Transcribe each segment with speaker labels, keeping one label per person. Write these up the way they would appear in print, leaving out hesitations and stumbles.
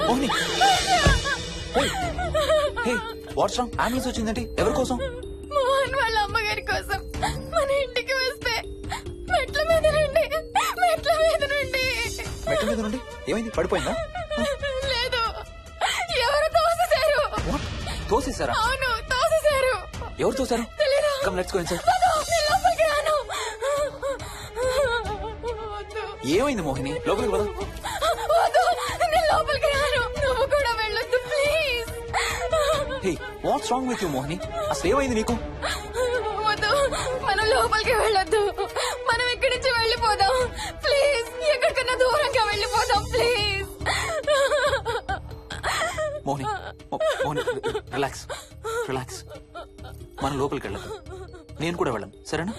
Speaker 1: Mohini what's wrong? Ambulance వచ్చిందండి. ఎవరి కోసం?
Speaker 2: మోహన్ వాళ్ళ అమ్మగారి కోసం. మన ఇంటికి వస్తే మెట్ల మీద నుండి
Speaker 1: మెట్ల మీద నుండి ఏమైంది? పడిపోయిందా?
Speaker 2: లేదు, ఎవరు తోసేశారు.
Speaker 1: తోసేశారా?
Speaker 2: అవును, తోసేశారు.
Speaker 1: ఎవరు తోసారు?
Speaker 2: తెలీదు.
Speaker 1: Come let's go inside.
Speaker 2: లోపలికి రాను.
Speaker 1: ఏమైంది మోహిని? లోపలికి పద.
Speaker 2: నేను లోపలికి రాను. నువ్వు కూడా వెళ్ళొద్దు please.
Speaker 1: Hey what's wrong with you Mohini? అసలు ఏమైంది నీకు?
Speaker 2: వద్దు, మనం లోపలికి వెళ్ళొద్దు. మనం ఇక్కడి నుంచి వెళ్ళిపోదాం ప్లీజ్. ఎక్కడికన్నా దూరంగా వెళ్ళిపోదాం please.
Speaker 1: Mohini Mohini relax relax. మనం లోపలికి వెళ్ళదు. నేను కూడా వెళ్ళను, సరేనా?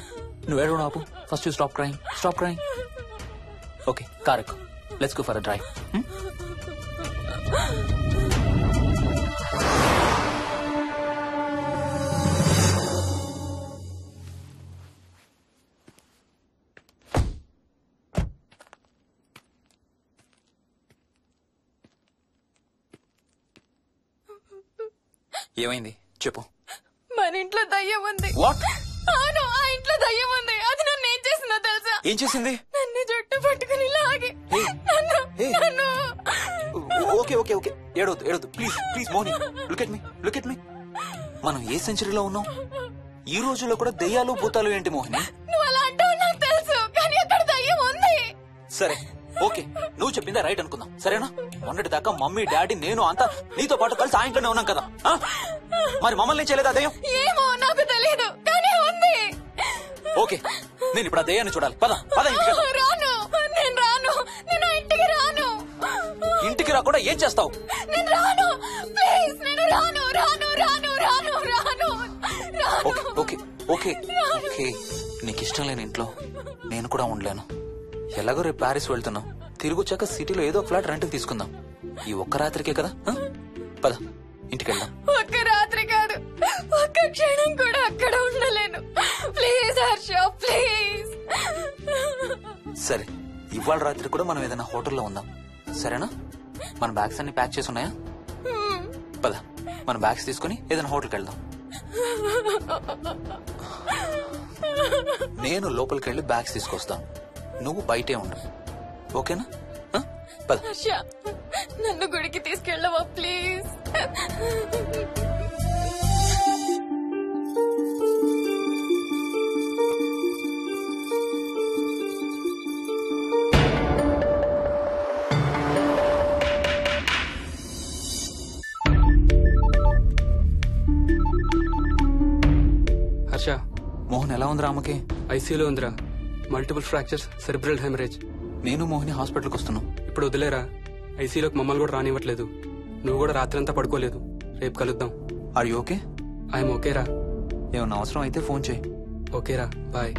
Speaker 1: నువ్వు ఏడవడం ఆపు. First you stop crying. Okay, car ఎక్కు. Let's go for a drive. ఏమైంది చెప్పు.
Speaker 2: మన ఇంట్లో దయ్యం ఉంది.
Speaker 1: వాట్?
Speaker 2: అవును, ఆ ఇంట్లో దయ్యం ఉంది. అది నన్ను ఏం చేసిందో తెలుసా?
Speaker 1: ఏం చేసింది?
Speaker 2: నన్ను జుట్టు పట్టుకుని లాగి నన్ను.
Speaker 1: ఓకే ఓకే ఓకే, ఏడవద్దు please Mohini. Look at me. మనం ఏ సెంచరీలో ఉన్నాం? ఈ రోజుల్లో కూడా దెయ్యాలు భూతాలు ఏంటి మోహిని?
Speaker 2: నువ్వు అలా అంటావు నాకు తెలుసు, కానీ అక్కడ దయ్యం ఉంది.
Speaker 1: సరే ఓకే, నువ్వు చెప్పిందే రైట్ అనుకుందాం, సరేనా? మొన్నటి దాకా మమ్మీ డాడీ నేను అంతా నీతో పాటు కలిసి ఆ ఇంట్లోనే ఉన్నాం కదా. మరి మమ్మల్ని చేయలేదు అదయం?
Speaker 2: ఏమో నాకు తెలియదు, కానీ ఉంది.
Speaker 1: ఓకే, నేను ఇప్పుడు ఆ దయ్యాన్ని చూడాలి. పద ఇంటికి.
Speaker 2: రాను, నేను రాను. నేను ఆ ఇంటికి రాను.
Speaker 1: ఇంటికి రాకుండా ఏం చేస్తావు?
Speaker 2: నేను రాను ప్లీజ్. నేను రాను.
Speaker 1: ఓకే నీకు ఇష్టం లేని ఇంట్లో నేను కూడా ఉండలేను. ఎలాగో రేపు ప్యారిస్ వెళ్తున్నాం. తిరిగి వచ్చాక సిటీలో ఏదో ఫ్లాట్ రెంట్కి తీసుకుందాం. ఈ ఒక్క రాత్రికే కదా. పద ఇంటికి వెళ్దాం.
Speaker 2: ఒక్క రాత్రి కాదు, ఒక్క క్షణం కూడా అక్కడ ఉండలేను. Please Harsha, please.
Speaker 1: సరే, ఇవాళ రాత్రి కూడా మనం ఏదైనా హోటల్లో ఉందాం, సరేనా? మన బ్యాగ్స్ అన్ని ప్యాక్ చేసి ఉన్నాయా? పద మన బ్యాగ్స్ తీసుకుని ఏదైనా హోటల్కి వెళ్దాం. నేను లోపలికి వెళ్ళి బ్యాగ్స్ తీసుకొస్తాను, నువ్వు బయటే ఉండు, ఓకేనా? పద.
Speaker 2: హర్ష, నన్ను గుడికి తీసుకెళ్ళవా ప్లీజ్?
Speaker 3: హర్ష,
Speaker 1: మోహన్ ఎలా ఉందిరా? అమ్మకి
Speaker 3: ఐసీయూలో ఉందిరా. Multiple fractures, cerebral haemorrhage.
Speaker 1: నేను మోహిని హాస్పిటల్కి వస్తున్నాం.
Speaker 3: ఇప్పుడు వదిలేరా, ఐసీయూలోకి మమ్మల్ని కూడా రానివ్వట్లేదు. నువ్వు కూడా రాత్రంతా పడుకోలేదు. రేపు కలుద్దాం.
Speaker 1: Are you okay?
Speaker 3: ఐఎమ్ ఓకేరా.
Speaker 1: ఏమన్నా అవసరం అయితే ఫోన్ చేయి.
Speaker 3: ఓకేరా, బాయ్.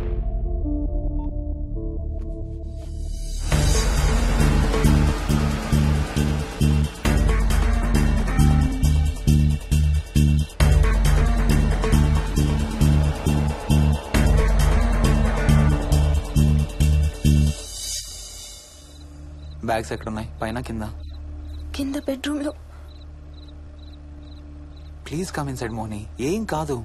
Speaker 1: బ్యాగ్స్ ఎక్కడున్నాయి? పైన కింద?
Speaker 2: కింద బెడ్రూమ్ లో.
Speaker 1: ప్లీజ్ కమ్ ఇన్సైడ్ మోహిని, ఏం కాదు.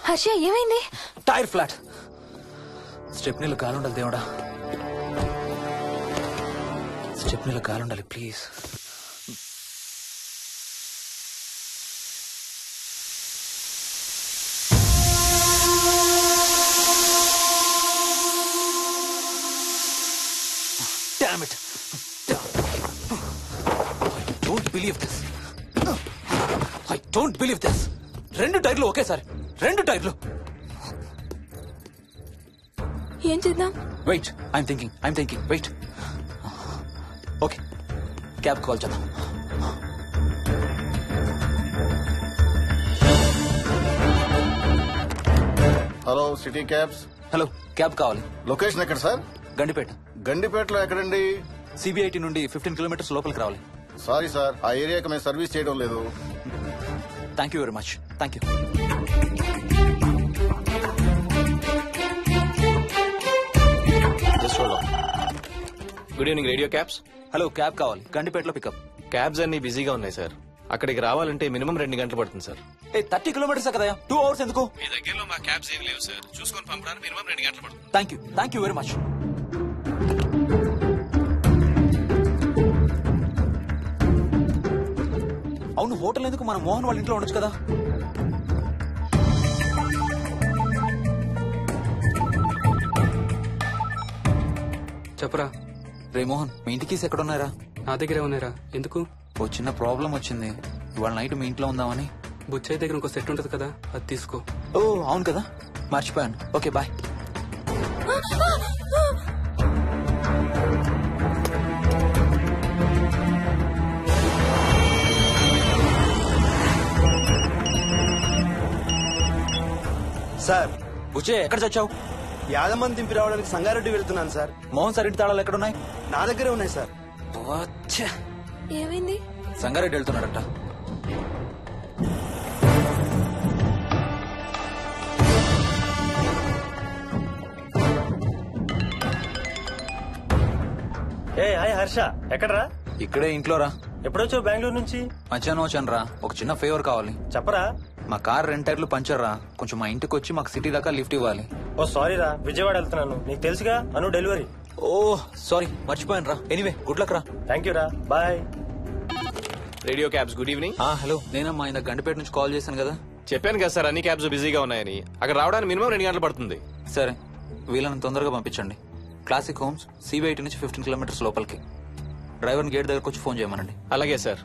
Speaker 2: హర్ష, ఏమైంది?
Speaker 1: Tyre flat. స్టెప్నీలో గాలుండాలి దేవుడా, స్టెప్నీలో గాలుండాలి ప్లీజ్. Believe this. 2 టైర్లు ఒకేసారి, 2 టైర్లు.
Speaker 2: ఏం చేద్దాం?
Speaker 1: Wait, I'm thinking. Wait. Okay, cab call చేద్దాం.
Speaker 4: Hello city cabs.
Speaker 1: Hello, cab కావాలి.
Speaker 4: లొకేషన్ ఎక్కడ సార్?
Speaker 1: గండిపేట.
Speaker 4: గండిపేటలో ఎక్కడండి?
Speaker 1: సిబిఐటి నుండి 15 కిలోమీటర్స్ లోపలికి రావాలి.
Speaker 4: సారీ సార్, ఆ ఏరియాకి మేము సర్వీస్ చేయడం లేదు.
Speaker 1: Thank you very much. Thank you.
Speaker 5: Good evening radio cabs.
Speaker 1: Hello, cab కావాలి. గండిపేటలో పికప్.
Speaker 5: క్యాబ్స్ అన్ని బిజీగా ఉన్నాయి సార్. అక్కడికి రావాలంటే మినిమం 2 గంటలు పడుతుంది సార్.
Speaker 1: 30 కిలోమీటర్స్ కదా, 2 అవర్స్ ఎందుకు?
Speaker 5: మీ దగ్గరలో మా క్యాబ్స్ ఏం లేవు సార్. చూసుకొని పంపడానికి మినిమం 2 గంటలు పడుతుంది.
Speaker 1: Thank you very much. అవును, హోటల్ ఎందుకు? మన మోహన్ వాళ్ళ ఇంట్లో ఉండొచ్చు కదా.
Speaker 3: చెప్పరా.
Speaker 1: రే మోహన్, మీ ఇంటి కీస్ ఎక్కడ ఉన్నారా?
Speaker 3: నా దగ్గరే ఉన్నారా? ఎందుకు?
Speaker 1: ఓ చిన్న ప్రాబ్లం వచ్చింది. ఇవాళ నైట్ మీ ఇంట్లో ఉందామని.
Speaker 3: బుచ్చయ్య దగ్గర ఇంకో సెట్ ఉంటది కదా, అది తీసుకో.
Speaker 1: ఓ అవును కదా, మర్చిపోయాను. Okay bye.
Speaker 6: సార్,
Speaker 1: బుచ్చే ఎక్కడ చచ్చావు?
Speaker 6: యాదమ్మని దింపి రావడానికి సంగారెడ్డి వెళ్తున్నాను సార్.
Speaker 1: మోహన్ సార్ ఇంటి తాళాలు ఎక్కడున్నాయి?
Speaker 6: నా దగ్గరే ఉన్నాయి సార్.
Speaker 2: ఏమైంది?
Speaker 1: సంగారెడ్డి వెళ్తున్నాడట.
Speaker 7: హాయ్ హర్ష, ఎక్కడరా?
Speaker 1: ఇక్కడే ఇంట్లో రా.
Speaker 7: ఎప్పుడొచ్చావు బెంగళూరు నుంచి?
Speaker 1: మధ్యాహ్నం వచ్చాను రా. ఒక చిన్న ఫేవర్ కావాలి.
Speaker 7: చెప్పరా.
Speaker 1: మా కార్ 2 టైర్లు పంచర్ రా. కొంచెం మా ఇంటికి వచ్చి మాకు సిటీ దాకా లిఫ్ట్ ఇవ్వాలి.
Speaker 7: ఓ సారీ రా, విజయవాడ వెళ్తున్నాను. నీకు తెలుసుగా, అను డెలివరీ.
Speaker 1: ఓ సారీ, మర్చిపోయాను రా. ఎనీవే, గుడ్ లక్ రా.
Speaker 7: థ్యాంక్ యూ రా, bye.
Speaker 5: Radio cabs good evening.
Speaker 1: Hello, నేనమ్మా ఇందాక గండిపేట నుంచి కాల్ చేశాను కదా.
Speaker 5: చెప్పాను కదా సార్, అన్ని క్యాబ్స్ బిజీగా ఉన్నాయని. అక్కడ రావడానికి మినిమం 2 గంటలు పడుతుంది.
Speaker 1: సరే, వీళ్ళని తొందరగా పంపించండి. క్లాసిక్ హోమ్స్ సిబిఐటి నుంచి 15 కిలోమీటర్స్ లోపలికి. డ్రైవర్ని గేట్ దగ్గరకు వచ్చి ఫోన్ చేయమనండి.
Speaker 5: అలాగే సార్.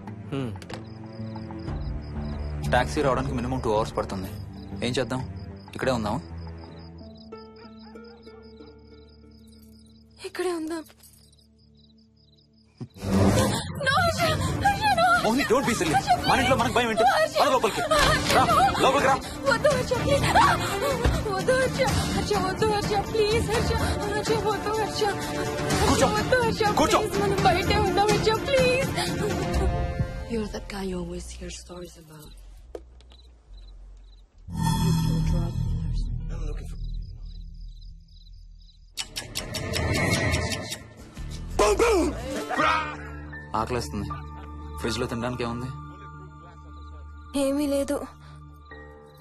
Speaker 1: టాక్సీ రావడానికి మినిమం 2 అవర్స్ పడుతుంది. ఏం చేద్దాం? ఇక్కడే ఉందాం.
Speaker 2: ఇక్కడే ఉందాం.
Speaker 1: Mohini, don't be silly. మన ఇంట్లో మనకు భయం ఏంటి? పద లోపలికి రా. లోపలికి రా.
Speaker 2: వద్దు హర్ష, ప్లీజ్. వద్దు హర్ష. హర్ష వద్దు హర్ష, ప్లీజ్ హర్ష. హర్ష వద్దు హర్ష.
Speaker 1: కూర్చో.
Speaker 2: వద్దు హర్ష,
Speaker 1: కూర్చో.
Speaker 2: ప్లీజ్. మనం బయటే ఉందాం Harsha, please.
Speaker 8: You're that guy you always hear stories about. You kill drug dealers.
Speaker 6: I'm looking for...
Speaker 1: ఆకలేస్తుంది. ఫ్రిడ్జ్ లో తినడానికి ఏముంది?
Speaker 2: ఏమీ లేదు.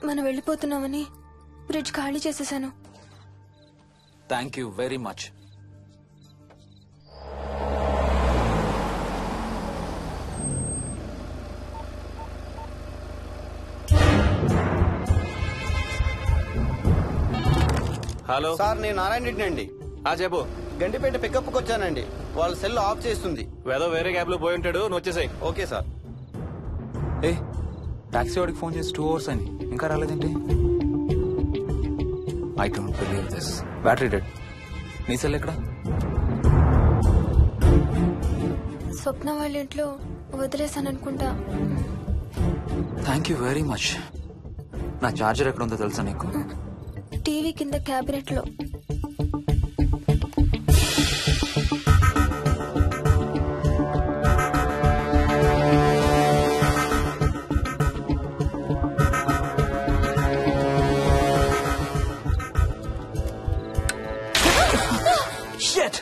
Speaker 2: మనం వెళ్ళిపోతున్నామని ఫ్రిడ్జ్ ఖాళీ చేసేసాను.
Speaker 1: Thank you very much.
Speaker 5: Hello
Speaker 6: sir, నేను నారాయణ రెడ్డి అండి.
Speaker 5: చెప్పు.
Speaker 6: గండిపేట పికప్ కి వచ్చానండి. వాళ్ళ సెల్ ఆఫ్ చేస్తుంది.
Speaker 5: ఏదో వేరే క్యాబ్ లో పోయి ఉంటాడు, నువ్వు వచ్చేసాయి.
Speaker 6: Okay sir.
Speaker 1: ఏ, టాక్సీ వాడికి ఫోన్ చేసి 2 అవర్స్ అని ఇంకా రాలేదేంటి? I don't believe this. Battery dead. నీ సెల్ ఎక్కడ?
Speaker 2: స్వప్న వాళ్ళ ఇంట్లో వదిలేసాను అనుకుంటా.
Speaker 1: Thank you very much. నా చార్జర్ ఎక్కడ ఉందో తెలుసా నీకు?
Speaker 2: టీవీ కింద క్యాబినెట్ లో.
Speaker 1: Shit!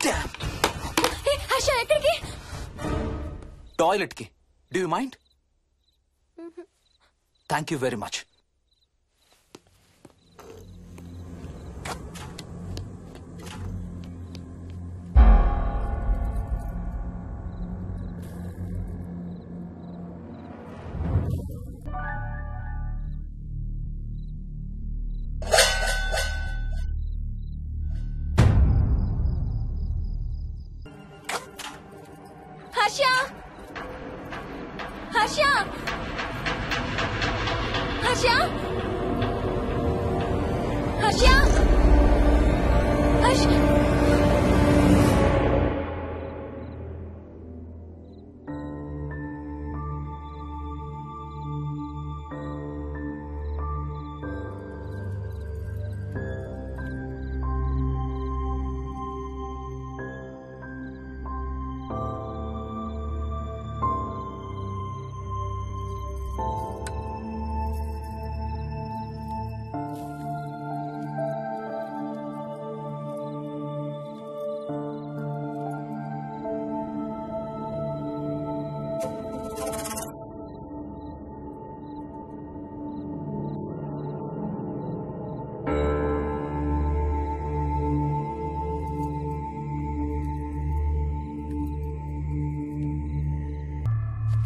Speaker 1: Damn!
Speaker 2: హర్ష ఎక్కడికి?
Speaker 1: టాయిలెట్ కి. Do you mind? Thank you very much.
Speaker 2: Harsha Harsha Harsha Harsha Harsha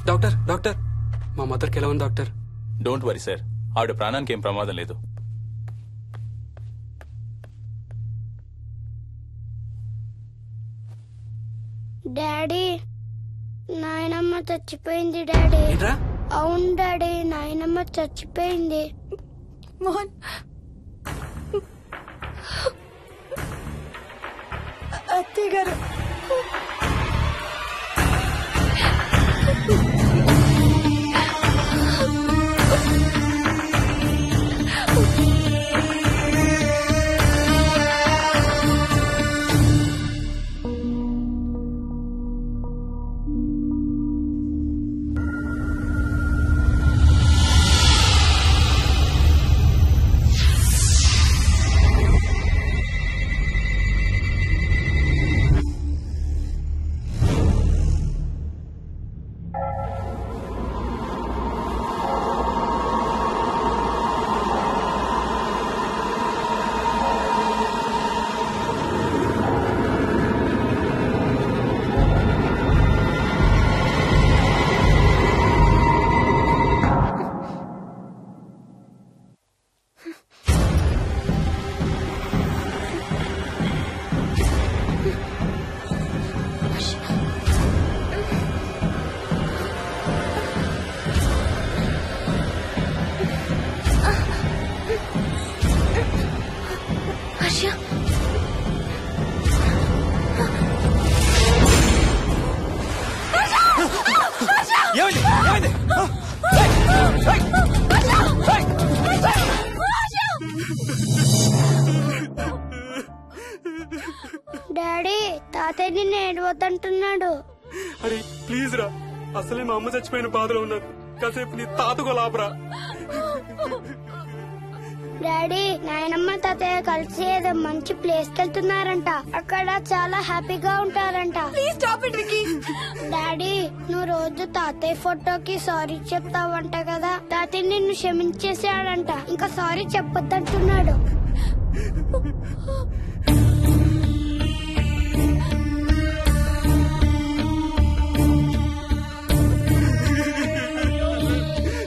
Speaker 3: doctor doctor మా మదర్కి ఎలా ఉంది డాక్టర్?
Speaker 9: డోంట్ వరీ సార్, ఆవిడ ప్రాణానికి ఏం ప్రమాదం లేదు.
Speaker 10: డాడీ, నాయనమ్మ చచ్చిపోయింది డాడీ.
Speaker 3: ఏంట్రా?
Speaker 10: అవును డాడీ, నాయనమ్మ చచ్చిపోయింది.
Speaker 2: మోహన్ అత్తయ్య గారు
Speaker 10: డాడీ, తాతయ్య నిన్ను ఏడవద్దంటున్నాడు.
Speaker 3: అరే ప్లీజ్ రా, అసలే మా అమ్మ చచ్చిపోయిన బాధలో ఉన్నాను, కాసేపు నీ తాతకు లాభరా.
Speaker 10: డాడీ, నాయనమ్మ తాతయ్య కలిసి ఏదో మంచి ప్లేస్ కి వెళ్తున్నారంట. అక్కడ చాలా హ్యాపీగా ఉంటారంట.
Speaker 2: Please stop it Vicky.
Speaker 10: Daddy, నువ్వు రోజు తాతయ్య ఫోటోకి సారీ చెప్తావంట కదా. తాతయ్య నిన్ను క్షమించేసాడంట, ఇంకా సారీ చెప్పొద్దంటున్నాడు.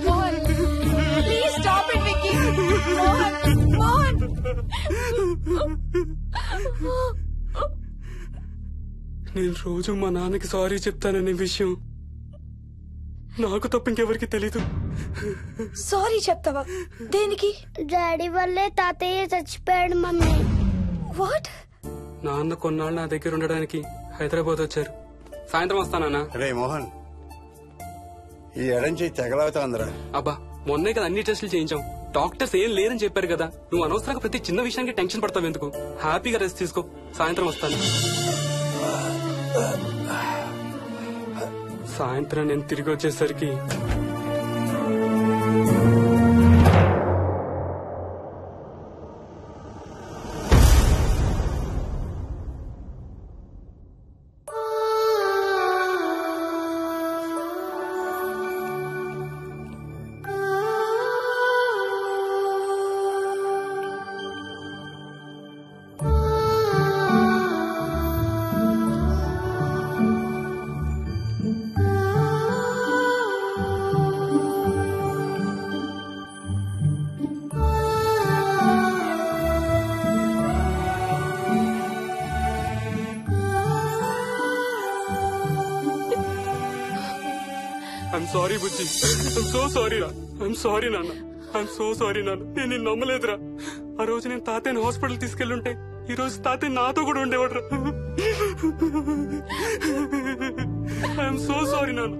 Speaker 2: Mohan please stop it Vicky. Mohan Mohan
Speaker 3: నేను రోజు మా నాన్నకి సారీ చెప్తాననే విషయం నాకు తప్ప ఇంకెవరికి తెలీదు.
Speaker 2: సారీ చెప్తావా? దేనికి?
Speaker 10: డాడీ వల్లే తాతయ్య చచ్చిపోయాడు మమ్మీ.
Speaker 2: వాట్?
Speaker 3: నాన్న కొన్నాళ్ళు నా దగ్గర ఉండడానికి హైదరాబాద్ వచ్చారు. సాయంత్రం వస్తానా?
Speaker 11: రే మోహన్, ఈ ఎడం చేయి తెగలవుతాందిరా.
Speaker 3: అబ్బా, మొన్నే కదా అన్ని టెస్టులు చేయించాం. డాక్టర్స్ ఏం లేరని చెప్పారు కదా. నువ్వు అనవసరంగా ప్రతి చిన్న విషయానికి టెన్షన్ పడతావు ఎందుకు? హ్యాపీగా రెస్ట్ తీసుకో, సాయంత్రం వస్తాను. సాయంత్రం నేను తిరిగి వచ్చేసరికి I'm sorry Bujji, I'm so sorry రా, ఐఎమ్ సారీ నాన్న, ఐఎమ్ సో సారీ నాన్న. నేను నిన్ను నమ్మలేదురా. ఆ రోజు నేను తాతయ్యని హాస్పిటల్ తీసుకెళ్ళుంటే ఈ రోజు తాతయ్య నాతో కూడా ఉండేవాడు రా. ఐఎమ్ సో సారీ నాన్న.